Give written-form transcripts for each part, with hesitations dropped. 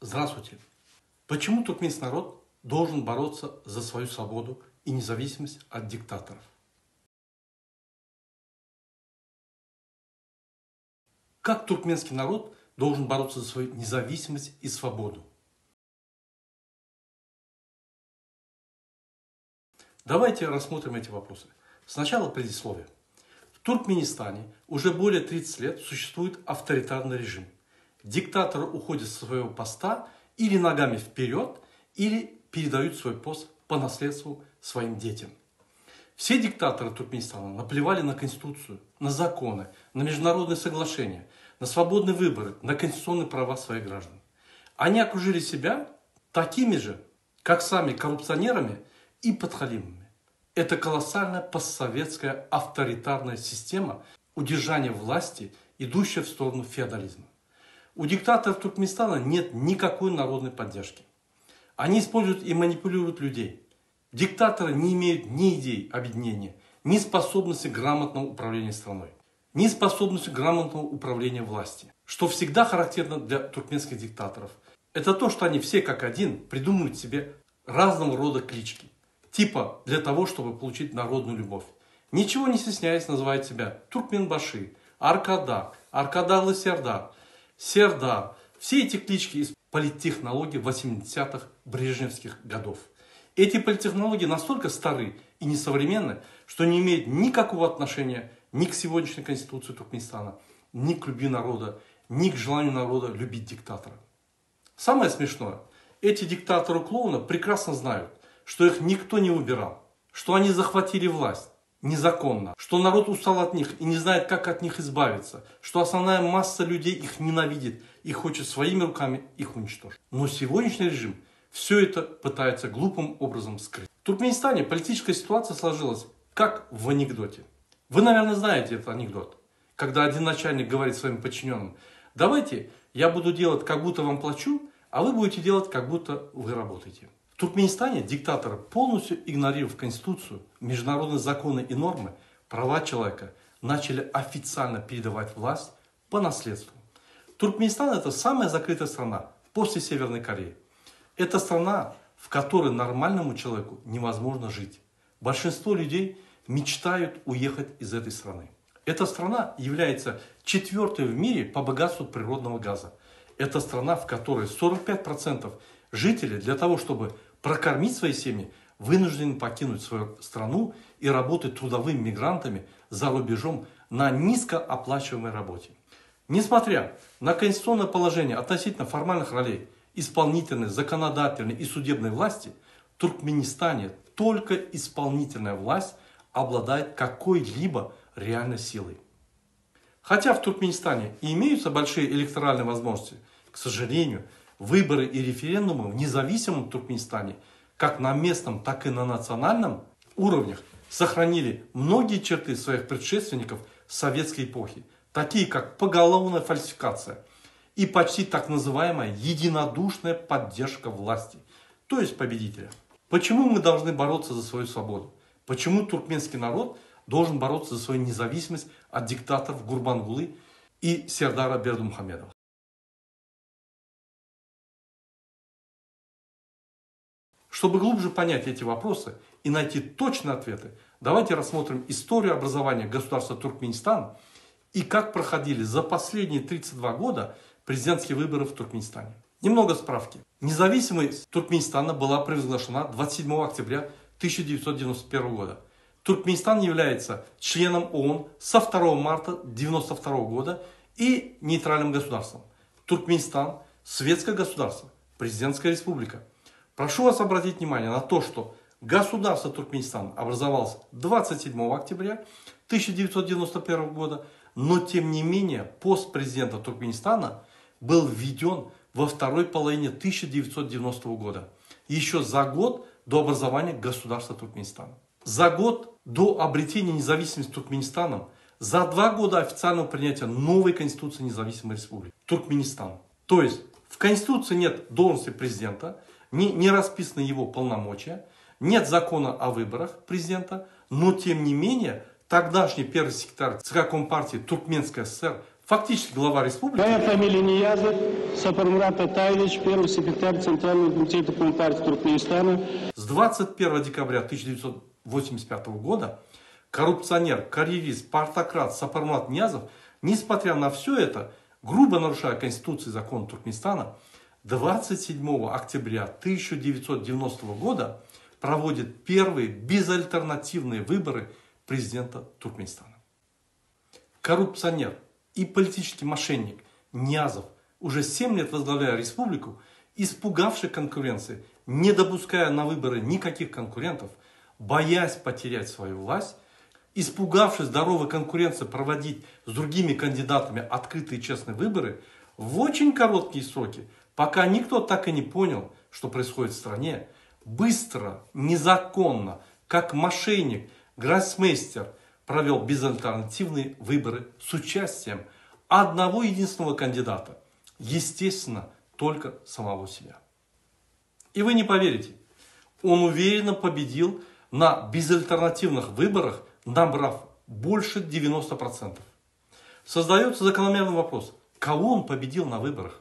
Здравствуйте. Почему туркменский народ должен бороться за свою свободу и независимость от диктаторов? Как туркменский народ должен бороться за свою независимость и свободу? Давайте рассмотрим эти вопросы. Сначала предисловие. В Туркменистане уже более 30 лет существует авторитарный режим. Диктаторы уходят со своего поста или ногами вперед, или передают свой пост по наследству своим детям. Все диктаторы Туркменистана наплевали на Конституцию, на законы, на международные соглашения, на свободные выборы, на конституционные права своих граждан. Они окружили себя такими же, как сами, коррупционерами и подхалимами. Это колоссальная постсоветская авторитарная система удержания власти, идущая в сторону феодализма. У диктаторов Туркменистана нет никакой народной поддержки. Они используют и манипулируют людей. Диктаторы не имеют ни идей объединения, ни способности грамотного управления страной, ни способности грамотного управления властью. Что всегда характерно для туркменских диктаторов, это то, что они все как один придумывают себе разного рода клички. Типа для того, чтобы получить народную любовь. Ничего не стесняясь, называют себя Туркменбаши, Аркада, Аркадарлы-Сердар, Сердар. Все эти клички из политтехнологий 80-х брежневских годов. Эти политтехнологии настолько стары и несовременны, что не имеют никакого отношения ни к сегодняшней конституции Туркменистана, ни к любви народа, ни к желанию народа любить диктатора. Самое смешное, эти диктаторы-клоуны прекрасно знают, что их никто не выбирал, что они захватили власть незаконно, что народ устал от них и не знает, как от них избавиться, что основная масса людей их ненавидит и хочет своими руками их уничтожить. Но сегодняшний режим все это пытается глупым образом скрыть. В Туркменистане политическая ситуация сложилась как в анекдоте. Вы, наверное, знаете этот анекдот, когда один начальник говорит своим подчиненным: давайте я буду делать, как будто вам плачу, а вы будете делать, как будто вы работаете. В Туркменистане диктаторы, полностью игнорировав Конституцию, международные законы и нормы, права человека, начали официально передавать власть по наследству. Туркменистан – это самая закрытая страна после Северной Кореи. Это страна, в которой нормальному человеку невозможно жить. Большинство людей мечтают уехать из этой страны. Эта страна является четвертой в мире по богатству природного газа. Это страна, в которой 45% жителей для того, чтобы прокормить свои семьи, вынуждены покинуть свою страну и работать трудовыми мигрантами за рубежом на низкооплачиваемой работе. Несмотря на конституционное положение относительно формальных ролей исполнительной, законодательной и судебной власти, в Туркменистане только исполнительная власть обладает какой-либо реальной силой. Хотя в Туркменистане и имеются большие электоральные возможности, к сожалению, выборы и референдумы в независимом Туркменистане, как на местном, так и на национальном уровнях, сохранили многие черты своих предшественников советской эпохи, такие как поголовная фальсификация и почти так называемая единодушная поддержка власти, то есть победителя. Почему мы должны бороться за свою свободу? Почему туркменский народ должен бороться за свою независимость от диктаторов Гурбангулы и Сердара Бердымухамедова? Чтобы глубже понять эти вопросы и найти точные ответы, давайте рассмотрим историю образования государства Туркменистан и как проходили за последние 32 года президентские выборы в Туркменистане. Немного справки. Независимость Туркменистана была провозглашена 27 октября 1991 года. Туркменистан является членом ООН со 2 марта 1992 года и нейтральным государством. Туркменистан – светское государство, президентская республика. Прошу вас обратить внимание на то, что государство Туркменистан образовалось 27 октября 1991 года, но тем не менее пост президента Туркменистана был введен во второй половине 1990 года, еще за год до образования государства Туркменистан. За год до обретения независимости Туркменистаном, за 2 года официального принятия новой Конституции независимой республики Туркменистан. То есть в Конституции нет должности президента, не расписаны его полномочия, нет закона о выборах президента, но тем не менее тогдашний первый секретарь ЦК Компартии Туркменской ССР Фактически глава республики. Моя фамилия Ниязов, Сапармурат Атаевич, первый секретарь Центрального комитета Компартии Туркменистана. С 21 декабря 1985 года коррупционер, карьерист, партократ Сапармурат Ниязов, несмотря на все это, грубо нарушая Конституцию и закон Туркменистана, 27 октября 1990 года проводит первые безальтернативные выборы президента Туркменистана. Коррупционер и политический мошенник Ниязов, уже 7 лет возглавляя республику, испугавший конкуренции, не допуская на выборы никаких конкурентов, боясь потерять свою власть, испугавшись здоровой конкуренции проводить с другими кандидатами открытые и честные выборы, в очень короткие сроки, пока никто так и не понял, что происходит в стране, быстро, незаконно, как мошенник, гроссмейстер, провел безальтернативные выборы с участием одного единственного кандидата, естественно, только самого себя. И вы не поверите, он уверенно победил на безальтернативных выборах, набрав больше 90%. Создается закономерный вопрос, кого он победил на выборах?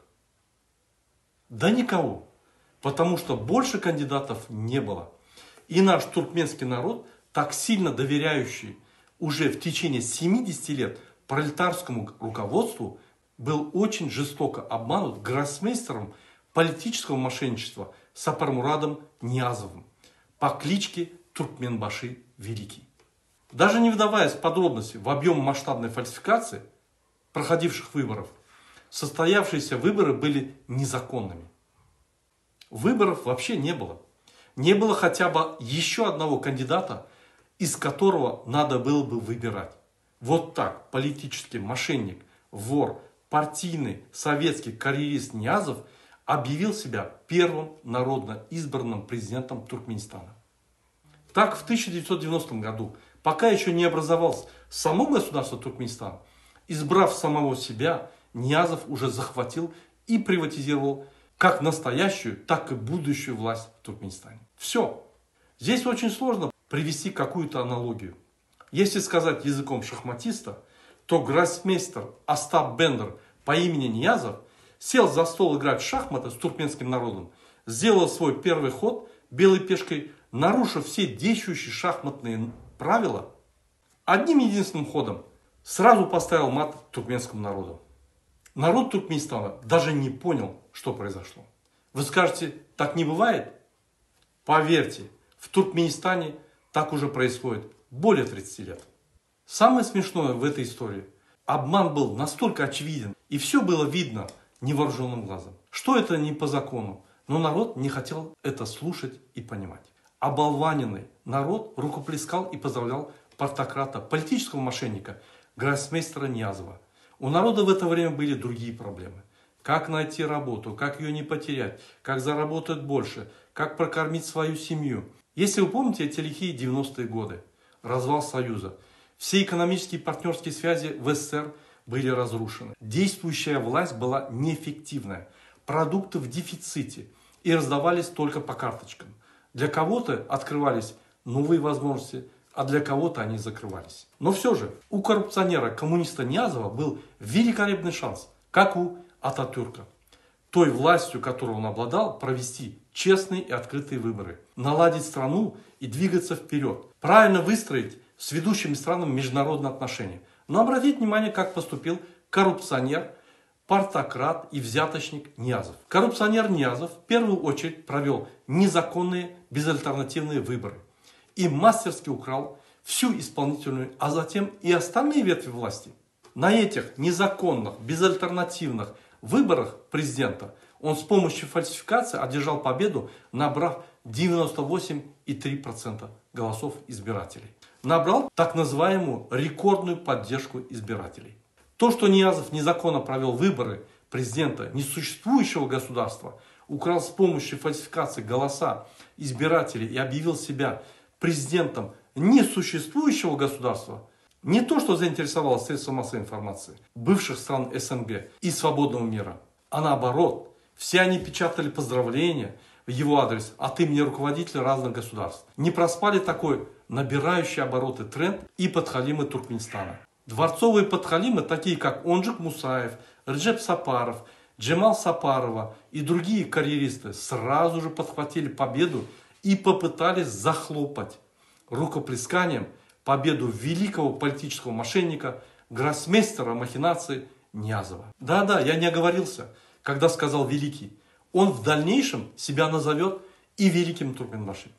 Да никого, потому что больше кандидатов не было. И наш туркменский народ, так сильно доверяющий уже в течение 70 лет пролетарскому руководству, был очень жестоко обманут гроссмейстером политического мошенничества Сапармурадом Ниязовым по кличке Туркменбаши Великий. Даже не вдаваясь в подробности в объем масштабной фальсификации проходивших выборов, состоявшиеся выборы были незаконными. Выборов вообще не было. Не было хотя бы еще одного кандидата, из которого надо было бы выбирать. Вот так политический мошенник, вор, партийный советский карьерист Ниязов объявил себя первым народно избранным президентом Туркменистана. Так в 1990 году, пока еще не образовалось само государство Туркменистан, избрав самого себя, Ниязов уже захватил и приватизировал как настоящую, так и будущую власть в Туркменистане. Все. Здесь очень сложно привести какую-то аналогию. Если сказать языком шахматиста, то гроссмейстер Остап Бендер по имени Ниязов сел за стол играть в шахматы с туркменским народом, сделал свой первый ход белой пешкой, нарушив все действующие шахматные правила, одним единственным ходом сразу поставил мат туркменскому народу. Народ Туркменистана даже не понял, что произошло. Вы скажете, так не бывает? Поверьте, в Туркменистане так уже происходит более 30 лет. Самое смешное в этой истории, обман был настолько очевиден, и все было видно невооруженным глазом, что это не по закону, но народ не хотел это слушать и понимать. Оболваненный народ рукоплескал и поздравлял партократа, политического мошенника, гроссмейстера Ниязова. У народа в это время были другие проблемы. Как найти работу, как ее не потерять, как заработать больше, как прокормить свою семью. Если вы помните эти лихие 90-е годы, развал Союза, все экономические и партнерские связи в СССР были разрушены. Действующая власть была неэффективная, продукты в дефиците и раздавались только по карточкам. Для кого-то открывались новые возможности, а для кого-то они закрывались. Но все же у коррупционера, коммуниста Ниязова был великолепный шанс, как у Ататюрка, той властью, которой он обладал, провести честные и открытые выборы, наладить страну и двигаться вперед, правильно выстроить с ведущими странами международные отношения. Но обратите внимание, как поступил коррупционер, партократ и взяточник Ниязов. Коррупционер Ниязов в первую очередь провел незаконные безальтернативные выборы и мастерски украл всю исполнительную, а затем и остальные ветви власти. На этих незаконных, безальтернативных выборах президента он с помощью фальсификации одержал победу, набрав 98,3% голосов избирателей. Набрал так называемую рекордную поддержку избирателей. То, что Ниязов незаконно провел выборы президента несуществующего государства, украл с помощью фальсификации голоса избирателей и объявил себя президентом несуществующего государства, не то, что заинтересовало средства массовой информации бывших стран СНГ и свободного мира, а наоборот, все они печатали поздравления в его адрес от имени руководителей разных государств. Не проспали такой набирающий обороты тренд и подхалимы Туркменистана. Дворцовые подхалимы, такие как Онжик Мусаев, Реджеп Сапаров, Джемал Сапарова и другие карьеристы, сразу же подхватили победу и попытались захлопать рукоплесканием победу великого политического мошенника, гроссмейстера махинации Ниязова. Да-да, я не оговорился, когда сказал великий. Он в дальнейшем себя назовет и великим Туркменбаши.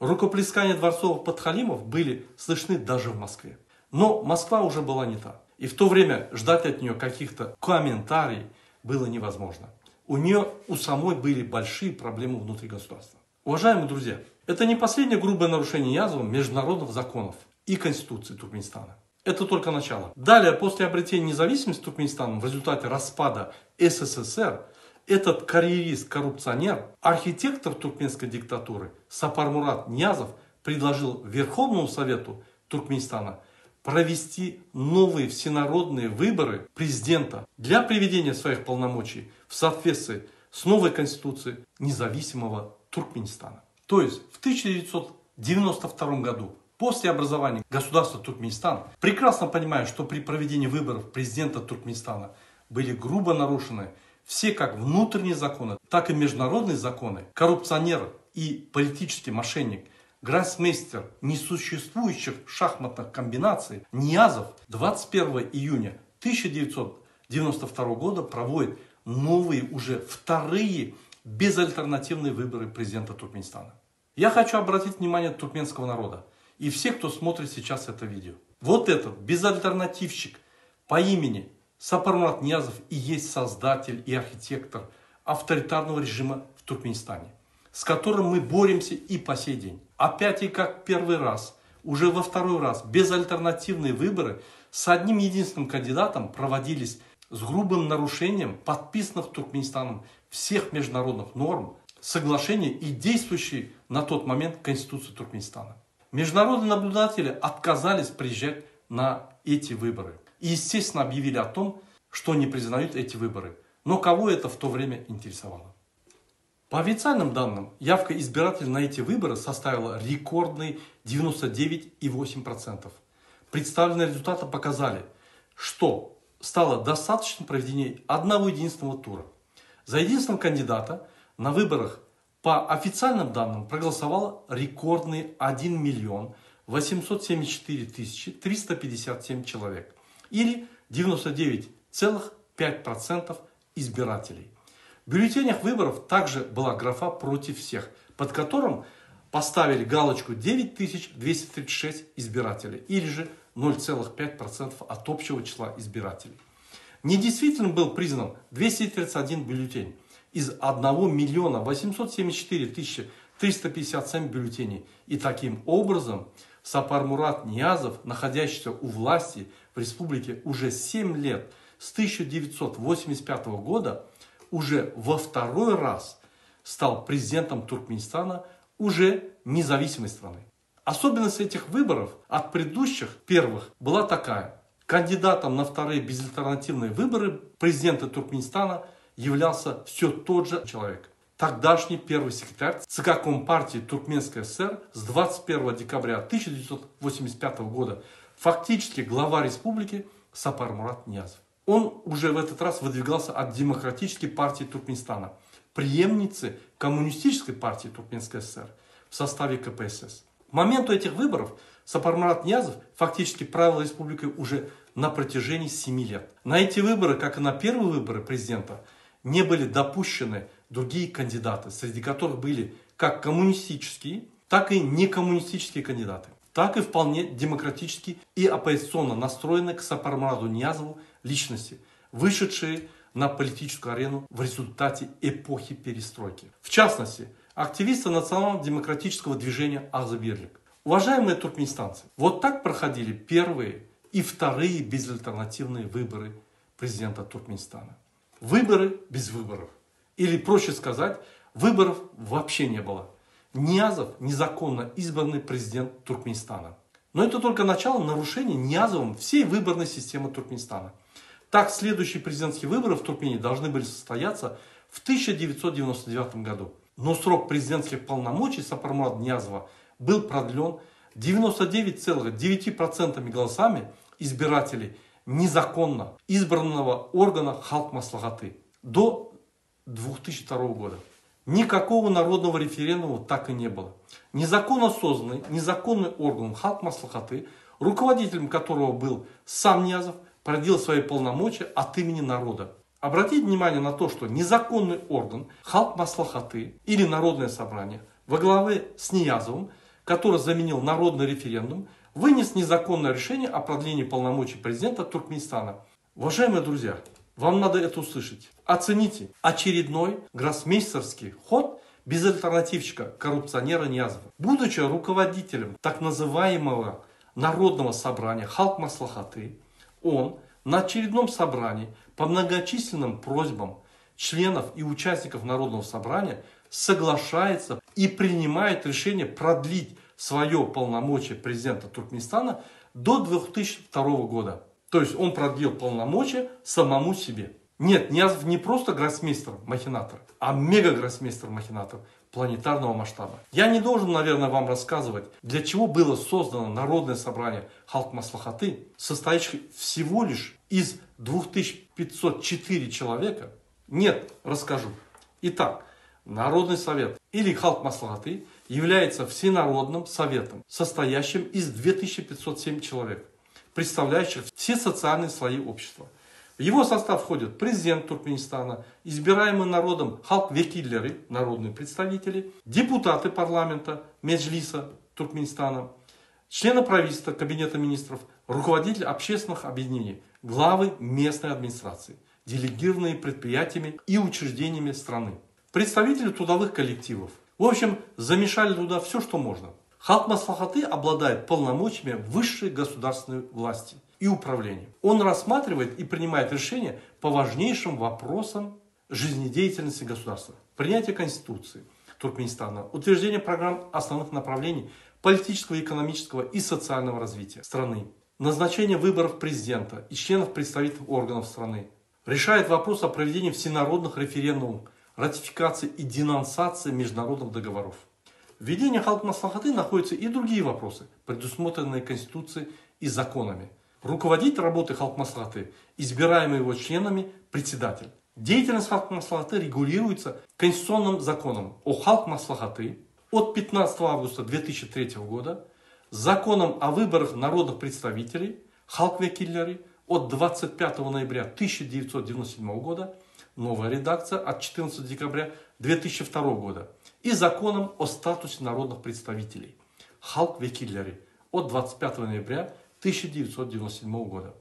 Рукоплескания дворцовых подхалимов были слышны даже в Москве. Но Москва уже была не та. И в то время ждать от нее каких-то комментариев было невозможно. У нее у самой были большие проблемы внутри государства. Уважаемые друзья, это не последнее грубое нарушение Ниязовым международных законов и Конституции Туркменистана. Это только начало. Далее, после обретения независимости Туркменистаном в результате распада СССР, этот карьерист-коррупционер, архитектор туркменской диктатуры Сапармурат Ниязов предложил Верховному Совету Туркменистана провести новые всенародные выборы президента для приведения своих полномочий в соответствии с новой конституцией независимого Туркменистана. То есть в 1992 году, после образования государства Туркменистан, прекрасно понимая, что при проведении выборов президента Туркменистана были грубо нарушены все как внутренние законы, так и международные законы, коррупционер и политический мошенник, гроссмейстер несуществующих шахматных комбинаций Ниязов 21 июня 1992 года проводит новые, уже вторые безальтернативные выборы президента Туркменистана. Я хочу обратить внимание туркменского народа и всех, кто смотрит сейчас это видео. Вот этот безальтернативщик по имени Сапармурат Ниязов и есть создатель и архитектор авторитарного режима в Туркменистане, с которым мы боремся и по сей день. Опять и как первый раз, уже во второй раз, безальтернативные выборы с одним единственным кандидатом проводились с грубым нарушением подписанных Туркменистаном всех международных норм, соглашений и действующей на тот момент Конституции Туркменистана. Международные наблюдатели отказались приезжать на эти выборы. И, естественно, объявили о том, что не признают эти выборы. Но кого это в то время интересовало? По официальным данным, явка избирателей на эти выборы составила рекордные 99,8%. Представленные результаты показали, что стало достаточно проведения одного единственного тура. За единственного кандидата на выборах по официальным данным проголосовало рекордные 1 миллион 874 тысячи 357 человек. Или 99,5% избирателей. В бюллетенях выборов также была графа «Против всех», под которым поставили галочку 9236 избирателей, или же 0,5% от общего числа избирателей. Недействительным был признан 231 бюллетень из 1 миллиона 874 тысячи 357 бюллетеней. И таким образом Сапармурат Ниязов, находящийся у власти в республике уже 7 лет, с 1985 года, уже во второй раз стал президентом Туркменистана уже независимой страны. Особенность этих выборов от предыдущих первых была такая. Кандидатом на вторые безальтернативные выборы президента Туркменистана являлся все тот же человек. Тогдашний первый секретарь ЦК Компартии Туркменской ССР с 21 декабря 1985 года, фактически глава республики Сапармурат Ниязов. Он уже в этот раз выдвигался от Демократической партии Туркменистана, преемницы Коммунистической партии Туркменской ССР в составе КПСС. К моменту этих выборов Сапармурат Ниязов фактически правил республикой уже на протяжении 7 лет. На эти выборы, как и на первые выборы президента, не были допущены другие кандидаты, среди которых были как коммунистические, так и некоммунистические кандидаты, так и вполне демократические и оппозиционно настроенные к Сапармурату Ниязову личности, вышедшие на политическую арену в результате эпохи перестройки. В частности, активисты национально-демократического движения Азбирлик. Уважаемые туркменистанцы, вот так проходили первые и вторые безальтернативные выборы президента Туркменистана. Выборы без выборов. Или, проще сказать, выборов вообще не было. Ниязов незаконно избранный президент Туркменистана. Но это только начало нарушения Ниязовым всей выборной системы Туркменистана. Так, следующие президентские выборы в Туркмении должны были состояться в 1999 году. Но срок президентских полномочий Сапармурата Ниязова был продлен 99,9% голосами избирателей незаконно избранного органа Халк Маслахаты до 2002 года. Никакого народного референдума так и не было. Незаконно созданный, незаконный орган Халк Маслахаты, руководителем которого был сам Ниязов, проявил свои полномочия от имени народа. Обратите внимание на то, что незаконный орган Халк Маслахаты или Народное собрание во главе с Ниязовым, который заменил народный референдум, вынес незаконное решение о продлении полномочий президента Туркменистана. Уважаемые друзья, вам надо это услышать. Оцените очередной гроссмейстерский ход безальтернативщика-коррупционера Ниязова. Будучи руководителем так называемого Народного собрания Халк Маслахаты, он на очередном собрании по многочисленным просьбам членов и участников Народного собрания соглашается и принимает решение продлить свое полномочие президента Туркменистана до 2002 года. То есть он продлил полномочия самому себе. Нет, Ниязов не просто гроссмейстер-махинатор, а мега-гроссмейстер-махинатор планетарного масштаба. Я не должен, наверное, вам рассказывать, для чего было создано Народное собрание Халк Маслахаты, состоящее всего лишь из 2504 человека. Нет, расскажу. Итак, Народный совет или Халк Маслахаты является всенародным советом, состоящим из 2507 человек, представляющих все социальные слои общества. В его состав входят президент Туркменистана, избираемые народом халк-векиллеры, народные представители, депутаты парламента, меджлиса Туркменистана, члены правительства, кабинета министров, руководители общественных объединений, главы местной администрации, делегированные предприятиями и учреждениями страны, представители трудовых коллективов. В общем, замешали туда все, что можно. Халк Маслахаты обладает полномочиями высшей государственной власти и управления. Он рассматривает и принимает решения по важнейшим вопросам жизнедеятельности государства. Принятие Конституции Туркменистана, утверждение программ основных направлений политического, экономического и социального развития страны, назначение выборов президента и членов представительных органов страны, решает вопрос о проведении всенародных референдумов, ратификации и денонсации международных договоров. В ведении Халк Маслахаты находятся и другие вопросы, предусмотренные Конституцией и законами. Руководитель работы Халк Маслахаты, избираемый его членами, председатель. Деятельность Халк Маслахаты регулируется Конституционным законом о Халк Маслахаты от 15 августа 2003 года, законом о выборах народных представителей Халк Векиллеры от 25 ноября 1997 года, новая редакция от 14 декабря 2002 года, и законом о статусе народных представителей Халк Векиллеры от 25 ноября 1997 года.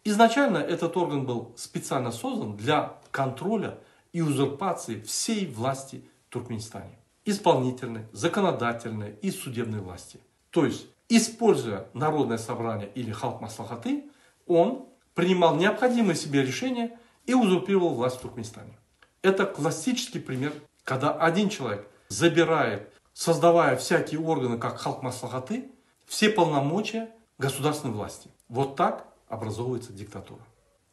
Изначально этот орган был специально создан для контроля и узурпации всей власти в Туркменистане. Исполнительной, законодательной и судебной власти. То есть, используя Народное собрание или Халк Маслахаты, он принимал необходимые себе решения и узурпировал власть в Туркменистане. Это классический пример, когда один человек забирает, создавая всякие органы, как Халк Маслахаты, все полномочия государственной власти. Вот так образовывается диктатура.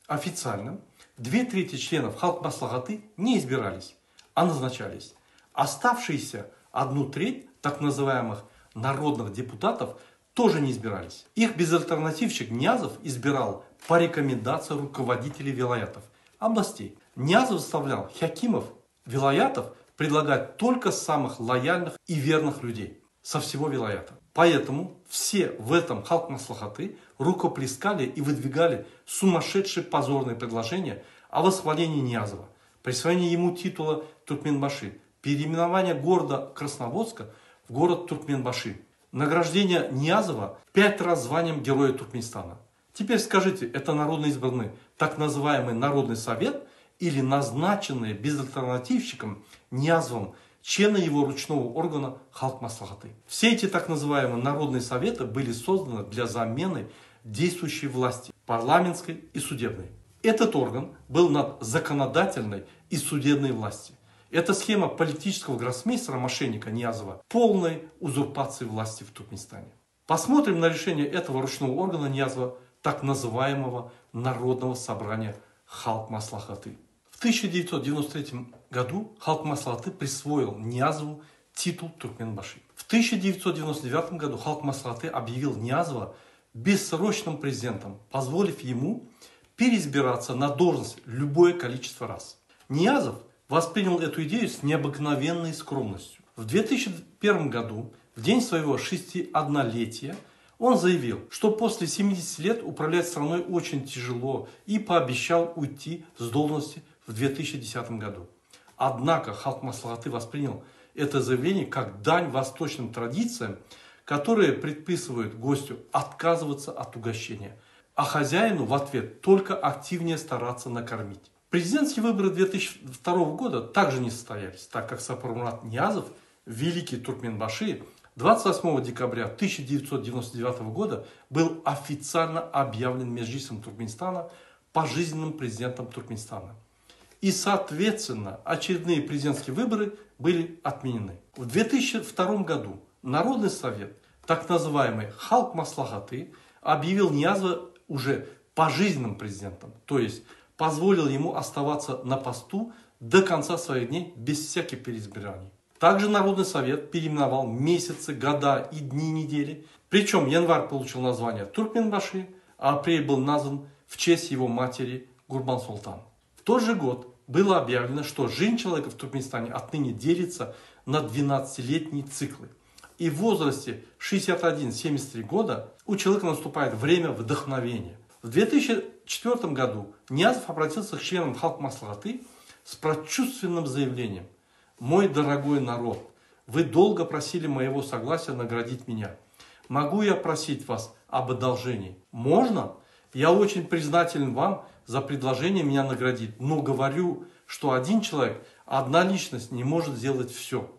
Официально 2/3 членов Халк Маслахаты не избирались, а назначались. Оставшиеся 1/3 так называемых народных депутатов тоже не избирались. Их безальтернативщик Ниязов избирал по рекомендации руководителей вилаятов, областей. Ниязов заставлял хакимов вилаятов предлагать только самых лояльных и верных людей со всего вилаята. Поэтому все в этом Халк Маслахаты рукоплескали и выдвигали сумасшедшие позорные предложения о восхвалении Ниязова, присвоении ему титула Туркменбаши, переименование города Красноводска в город Туркменбаши, награждение Ниязова 5 раз званием Героя Туркменистана. Теперь скажите, это народно избранный так называемый Народный совет или назначенные безальтернативщиком Ниязовым члены его ручного органа Халк Маслахаты? Все эти так называемые народные советы были созданы для замены действующей власти, парламентской и судебной. Этот орган был над законодательной и судебной властью. Это схема политического гроссмейстера-мошенника Ниязова полной узурпации власти в Туркменистане. Посмотрим на решение этого ручного органа Ниязова, так называемого Народного собрания Халк Маслахаты. В 1993 году Халк Маслахаты присвоил Ниязову титул Туркменбаши. В 1999 году Халк Маслахаты объявил Ниязова бессрочным президентом, позволив ему переизбираться на должность любое количество раз. Ниязов воспринял эту идею с необыкновенной скромностью. В 2001 году, в день своего 61-летия, он заявил, что после 70 лет управлять страной очень тяжело и пообещал уйти с должности в 2010 году. Однако Халк Маслахаты воспринял это заявление как дань восточным традициям, которые предписывают гостю отказываться от угощения, а хозяину в ответ только активнее стараться накормить. Президентские выборы 2002 года также не состоялись, так как Сапармурат Ниязов, великий Туркменбаши, 28 декабря 1999 года был официально объявлен Меджлисом Туркменистана пожизненным президентом Туркменистана. И, соответственно, очередные президентские выборы были отменены. В 2002 году Народный совет, так называемый Халк Маслахаты, объявил Ниязова уже пожизненным президентом, то есть позволил ему оставаться на посту до конца своих дней без всяких переизбираний. Также Народный совет переименовал месяцы, года и дни недели. Причем январь получил название Туркменбаши, а апрель был назван в честь его матери Гурбан-Султан. В тот же год было объявлено, что жизнь человека в Туркменистане отныне делится на 12-летние циклы. И в возрасте 61-73 года у человека наступает время вдохновения. В 2004 году Ниязов обратился к членам Халк Маслахаты с прочувственным заявлением: «Мой дорогой народ, вы долго просили моего согласия наградить меня. Могу я просить вас об одолжении? Можно? Я очень признателен вам за предложение меня наградить, но говорю, что один человек, одна личность не может сделать все.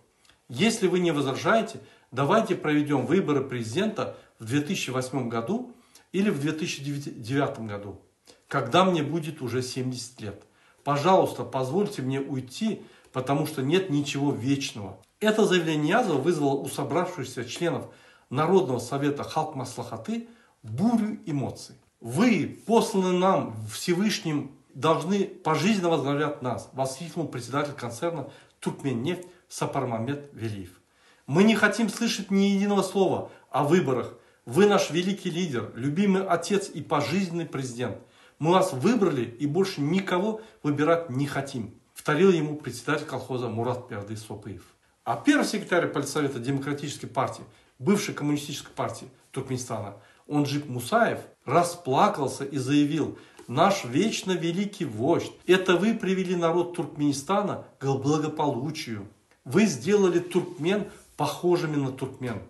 Если вы не возражаете, давайте проведем выборы президента в 2008 году или в 2009 году, когда мне будет уже 70 лет. Пожалуйста, позвольте мне уйти, потому что нет ничего вечного». Это заявление Ниязова вызвало у собравшихся членов Народного совета Халк Маслахаты бурю эмоций. «Вы, посланные нам Всевышним, должны пожизненно возглавлять нас», воскликнул председатель концерна «Туркменнефть» Сапармамед Велиев. «Мы не хотим слышать ни единого слова о выборах. Вы наш великий лидер, любимый отец и пожизненный президент. Мы вас выбрали и больше никого выбирать не хотим», вторил ему председатель колхоза Мурат Перды Сопыев. А первый секретарь политсовета Демократической партии, бывшей коммунистической партии Туркменистана, Онджик Мусаев, расплакался и заявил: «Наш вечно великий вождь, это вы привели народ Туркменистана к благополучию. Вы сделали туркмен похожими на туркмен».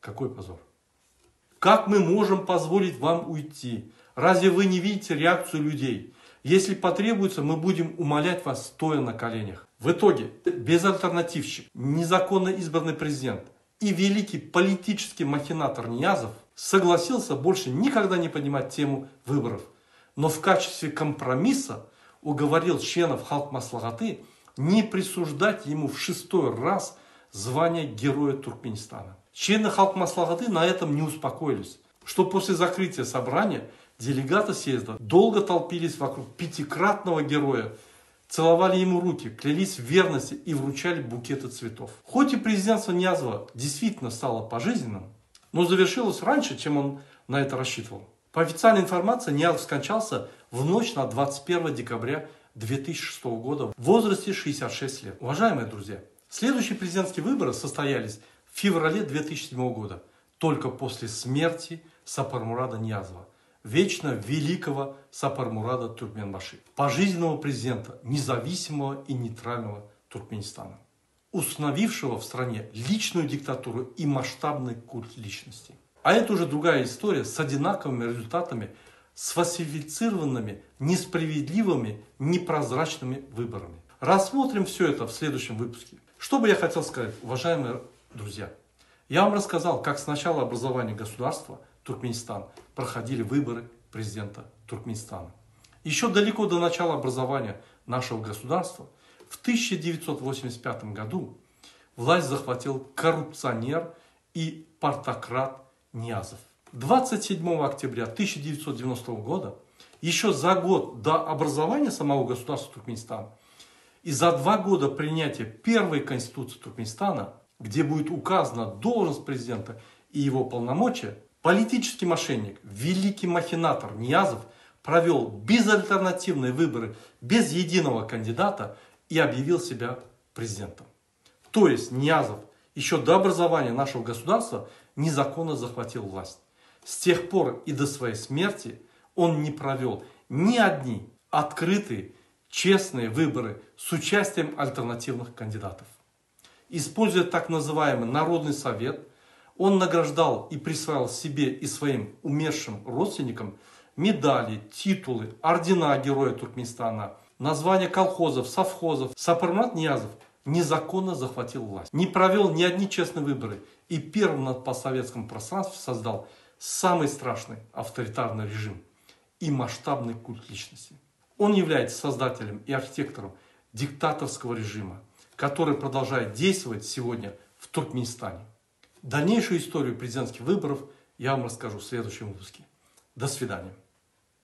Какой позор! Как мы можем позволить вам уйти? Разве вы не видите реакцию людей? Если потребуется, мы будем умолять вас, стоя на коленях. В итоге, безальтернативщик, незаконно избранный президент и великий политический махинатор Ниязов согласился больше никогда не поднимать тему выборов. Но в качестве компромисса уговорил членов Халк Маслахаты не присуждать ему в 6-й раз звание Героя Туркменистана. Члены Халк Маслахаты на этом не успокоились, что после закрытия собрания делегаты съезда долго толпились вокруг 5-кратного героя, целовали ему руки, клялись в верности и вручали букеты цветов. Хоть и президентство Ниязова действительно стало пожизненным, но завершилось раньше, чем он на это рассчитывал. По официальной информации, Ниязов скончался в ночь на 21 декабря 2006 года в возрасте 66 лет. Уважаемые друзья, следующие президентские выборы состоялись в феврале 2007 года, только после смерти Сапармурада Ниязова, вечно великого Сапармурада Туркменбаши, пожизненного президента независимого и нейтрального Туркменистана, установившего в стране личную диктатуру и масштабный культ личности. А это уже другая история с одинаковыми результатами, с фальсифицированными, несправедливыми, непрозрачными выборами. Рассмотрим все это в следующем выпуске. Что бы я хотел сказать, уважаемые друзья? Я вам рассказал, как с начала образования государства Туркменистан проходили выборы президента Туркменистана. Еще далеко до начала образования нашего государства, в 1985 году, власть захватил коррупционер и партократ Ниязов. 27 октября 1990 года, еще за год до образования самого государства Туркменистана и за 2 года принятия первой конституции Туркменистана, где будет указана должность президента и его полномочия, Политический мошенник, великий махинатор Ниязов провел безальтернативные выборы без единого кандидата и объявил себя президентом. То есть Ниязов еще до образования нашего государства незаконно захватил власть. С тех пор и до своей смерти он не провел ни одни открытые, честные выборы с участием альтернативных кандидатов. Используя так называемый Народный совет, он награждал и присваивал себе и своим умершим родственникам медали, титулы, ордена Героя Туркменистана, названия колхозов, совхозов. Сапармурат Ниязов незаконно захватил власть, не провел ни одни честные выборы и первым на постсоветском пространстве создал самый страшный авторитарный режим и масштабный культ личности. Он является создателем и архитектором диктаторского режима, который продолжает действовать сегодня в Туркменистане. Дальнейшую историю президентских выборов я вам расскажу в следующем выпуске. До свидания.